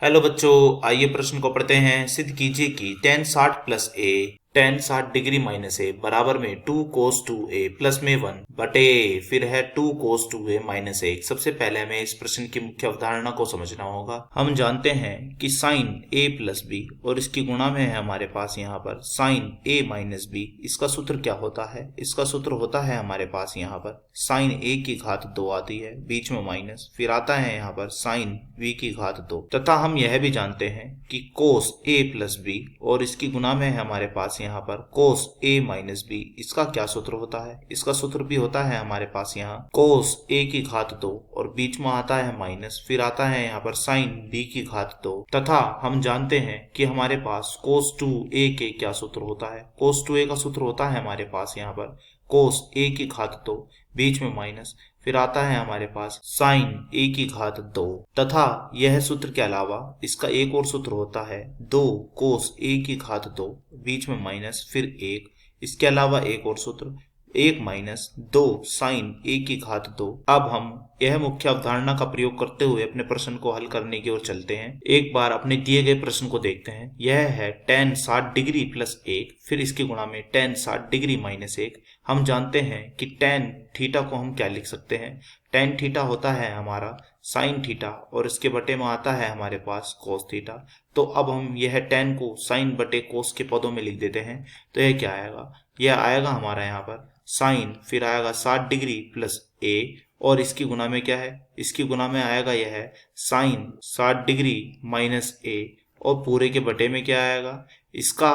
Hello बच्चों, आइए प्रश्न को पढ़ते हैं। सिद्ध कीजिए कि tan 60 प्लस ए tan 60 डिग्री माइनस ए बराबर में 2 cos 2a प्लस में 1 बटे फिर है 2 cos 2a माइनस 1। सबसे पहले हमें इस प्रश्न की मुख्य अवधारणा को समझना होगा। हम जानते हैं कि साइन a प्लस बी और इसकी गुणा में है हमारे पास यहाँ पर साइन a माइनस बी। इसका सूत्र क्या होता है? इसका सूत्र होता है हमारे पास यहाँ पर साइन a की घात 2 आती है, बीच में माइनस, फिर आता है यहाँ पर साइन b की घात 2, तथा हम यह भी जानते हैं कि कोस a प्लस बी और इसकी गुणा में है हमारे पास यहाँ पर कोस a माइनस बी। इसका क्या सूत्र होता है? इसका सूत्र भी होता है हमारे पास यहाँ कोस a की घात 2 और बीच में आता है माइनस, फिर आता है यहाँ पर साइन b की घात 2, तथा हम जानते हैं कि हमारे पास कोस 2a के क्या सूत्र होता है? कोस 2a का सूत्र होता है हमारे पास यहाँ पर कोस a की घात 2, बीच में माइनस, फिर आता है हमारे पास साइन a की घात 2, तथा यह सूत्र के अलावा इसका एक और सूत्र होता है 2 कोस a की घात 2, बीच में माइनस, फिर 1। इसके अलावा एक और सूत्र 1 माइनस 2 साइन a की घात 2। अब हम यह मुख्य अवधारणा का प्रयोग करते हुए अपने प्रश्न को हल करने की ओर चलते हैं। एक बार अपने दिए गए प्रश्न को देखते हैं। यह है tan 60 डिग्री प्लस 1, फिर इसकी गुणा में tan 60 डिग्री माइनस 1। हम जानते हैं कि tan थीटा को हम क्या लिख सकते हैं? tan थीटा होता है हमारा साइन थीटा और इसके बटे में आता है हमारे पास कोस थीटा। तो अब हम यह tan को साइन बटे कोस के पदों में लिख देते हैं। तो यह क्या आएगा? यह आएगा हमारा यहाँ पर साइन, फिर आएगा 60 डिग्री प्लस a और इसकी गुणा में क्या है? इसकी गुणा में आएगा यह साइन 60 डिग्री माइनस a और पूरे के बटे में क्या आएगा? इसका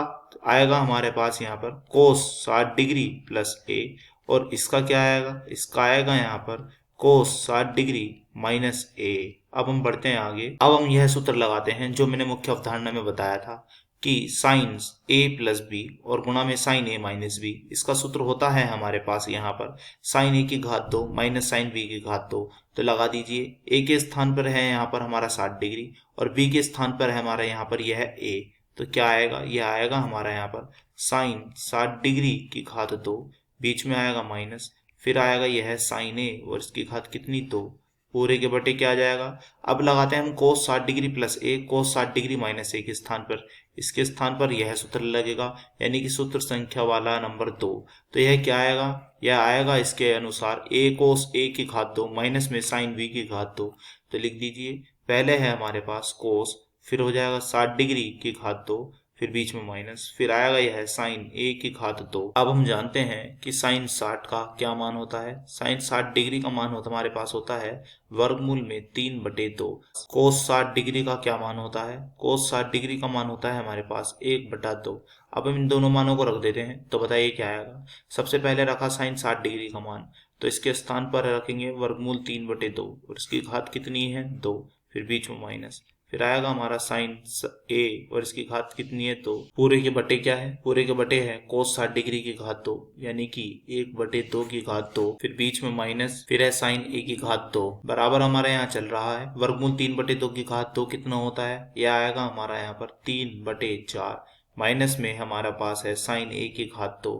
आएगा हमारे पास यहाँ पर कोस 60 डिग्री प्लस a और इसका क्या आएगा? इसका आएगा यहाँ पर कोस 60 डिग्री माइनस a। अब हम बढ़ते हैं आगे। अब हम यह सूत्र लगाते हैं जो मैंने मुख्य अवधारणा में बताया था कि साइन a प्लस बी और गुणा में साइन a माइनस बी। इसका सूत्र होता है हमारे पास यहाँ पर साइन a की घात 2 माइनस साइन b की घात 2। तो लगा दीजिए। a के स्थान पर है यहाँ पर हमारा 60 डिग्री और b के स्थान पर है हमारा यहाँ पर यह a। तो क्या आएगा? यह आएगा हमारा यहाँ पर साइन 60 डिग्री की घात 2, बीच में आएगा माइनस, फिर आएगा यह साइन a और इसकी घात कितनी 2, पूरे के बटे क्या आ जाएगा? अब लगाते हैं हम कोस 60 degree plus a cos 60 degree minus a के स्थान पर। इसके स्थान पर यह सूत्र लगेगा, यानी कि सूत्र संख्या वाला नंबर 2। तो यह क्या आएगा? यह आएगा इसके अनुसार a कोस a की घात 2 माइनस में साइन b की घात 2। तो लिख दीजिए। पहले है हमारे पास कोस, फिर हो जाएगा 60 डिग्री की घात 2, फिर बीच में माइनस, फिर आएगा यह साइन a की घात 2। अब हम जानते हैं कि साइन 60 का क्या मान होता है। साइन 60 डिग्री का मान होता हमारे पास होता है वर्गमूल में 3/2। कोस 60 डिग्री का क्या मान होता है? कोस 60 डिग्री का मान होता है हमारे पास 1/2। अब हम इन दोनों मानों को रख देते हैं तो बताइए क्या आएगा। सबसे पहले रखा साइन 60 डिग्री का मान, तो इसके स्थान पर रखेंगे वर्गमूल 3/2 और इसकी घात कितनी है 2, फिर बीच में माइनस, फिर आएगा हमारा साइन a और इसकी घात कितनी है 2, पूरे के बटे क्या है? पूरे के बटे है कोस 60 डिग्री की घात 2, यानी कि 1/2 की घात 2, फिर बीच में माइनस, फिर है साइन a की घात 2 बराबर हमारे यहाँ चल रहा है वर्गमूल 3/2 की घात 2 कितना होता है? यह आएगा हमारा यहाँ पर 3/4, माइनस में हमारा पास है साइन a की घात 2,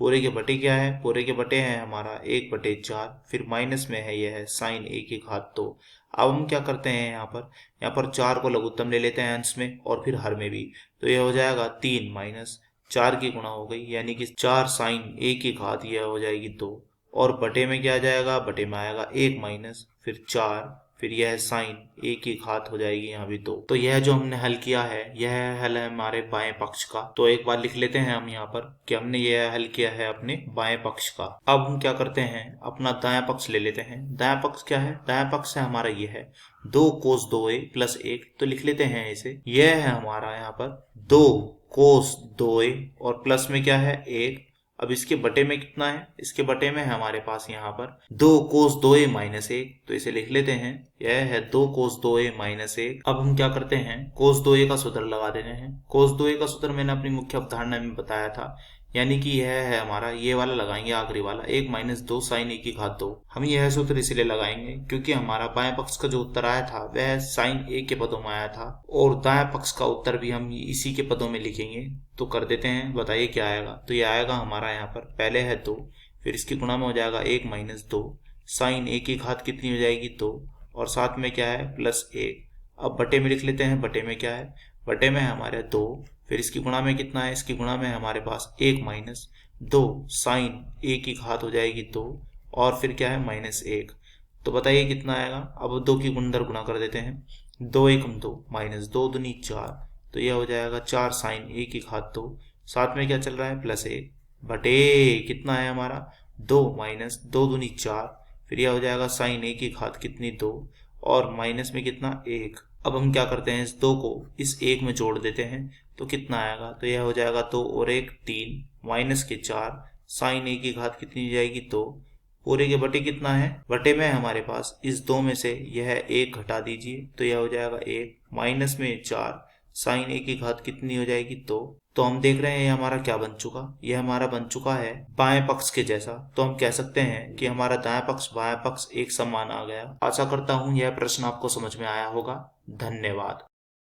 पूरे के बटे क्या है? पूरे के बटे है हमारा 1/4, फिर माइनस में है यह साइन a की घात 2। अब हम क्या करते हैं यहाँ पर 4 को लघुत्तम ले लेते हैं अंश में और फिर हर में भी। तो यह हो जाएगा 3 माइनस 4 की गुणा हो गई, यानी कि 4 साइन a की घात यह हो जाएगी 2, और बटे में क्या आ जाएगा? बटे में आएगा 1 माइनस फिर 4, फिर यह साइन a की घात हो जाएगी यहाँ भी 2। तो यह जो हमने हल किया है यह हल है हमारे बाएं पक्ष का। तो एक बार लिख लेते हैं हम यहाँ पर कि हमने यह हल किया है अपने बाएं पक्ष का। अब हम क्या करते हैं? अपना दायां पक्ष ले लेते हैं। दायां पक्ष क्या है? दायां पक्ष है हमारा ये है 2 कोस 2a प्लस 1। तो लिख लेते हैं इसे। यह है हमारा यहाँ पर 2 कोस 2a और प्लस में क्या है 1। अब इसके बटे में कितना है? इसके बटे में है हमारे पास यहाँ पर 2 कोस 2a माइनस 1। तो इसे लिख लेते हैं। यह है 2 कोस 2a माइनस 1। अब हम क्या करते हैं? कोस 2a का सूत्र लगा देते हैं। कोस 2a का सूत्र मैंने अपनी मुख्य अवधारणा में बताया था, यानी कि यह है हमारा, ये वाला लगाएंगे आखिरी वाला, 1 माइनस 2 साइन a की घात 2। हम यह सूत्र इसलिए लगाएंगे क्योंकि हमारा बाएं पक्ष का जो उत्तर आया था वह साइन a के पदों में आया था और दाएं पक्ष का उत्तर भी हम इसी के पदों में लिखेंगे। तो कर देते हैं, बताइए क्या आएगा। तो ये आएगा हमारा यहाँ पर पहले है 2, फिर इसकी गुणा में हो जाएगा 1 माइनस 2 साइन a की घात कितनी हो जाएगी 2, और साथ में क्या है प्लस 1, अब बटे में लिख लेते हैं, बटे में क्या है, बटे में है हमारे 2, फिर इसकी गुणा में कितना है, इसकी गुणा में है हमारे पास 1 माइनस 2 साइन 1 की घात हो जाएगी 2, और फिर क्या है -1। तो बताइए कितना आएगा। अब 2 की गुणदर गुणा कर देते हैं, 2 एकम 2 माइनस 2 दूनी 4, तो यह हो जाएगा 4 साइन 1 की घात 2, साथ में क्या चल रहा है +1 बटे कितना है हमारा 2 माइनस 2 दूनी 4, फिर यह हो जाएगा साइन 1 की घात कितनी 2, और माइनस में कितना 1। अब हम क्या करते हैं, इस 2 को इस 1 में जोड़ देते हैं, तो कितना आएगा, तो यह हो जाएगा 2 और 1 3 माइनस के 4 साइन 1 की घात कितनी जाएगी 2, पूरे के बटे कितना है, बटे में हमारे पास इस 2 में से यह 1 घटा दीजिए, तो यह हो जाएगा 1 माइनस में 4 साइन 1 की घात कितनी हो जाएगी 2। तो हम देख रहे हैं ये हमारा क्या बन चुका, यह हमारा बन चुका है बाएं पक्ष के जैसा। तो हम कह सकते हैं कि हमारा दाएं पक्ष बाएं पक्ष एक समान आ गया। आशा करता हूं यह प्रश्न आपको समझ में आया होगा। धन्यवाद।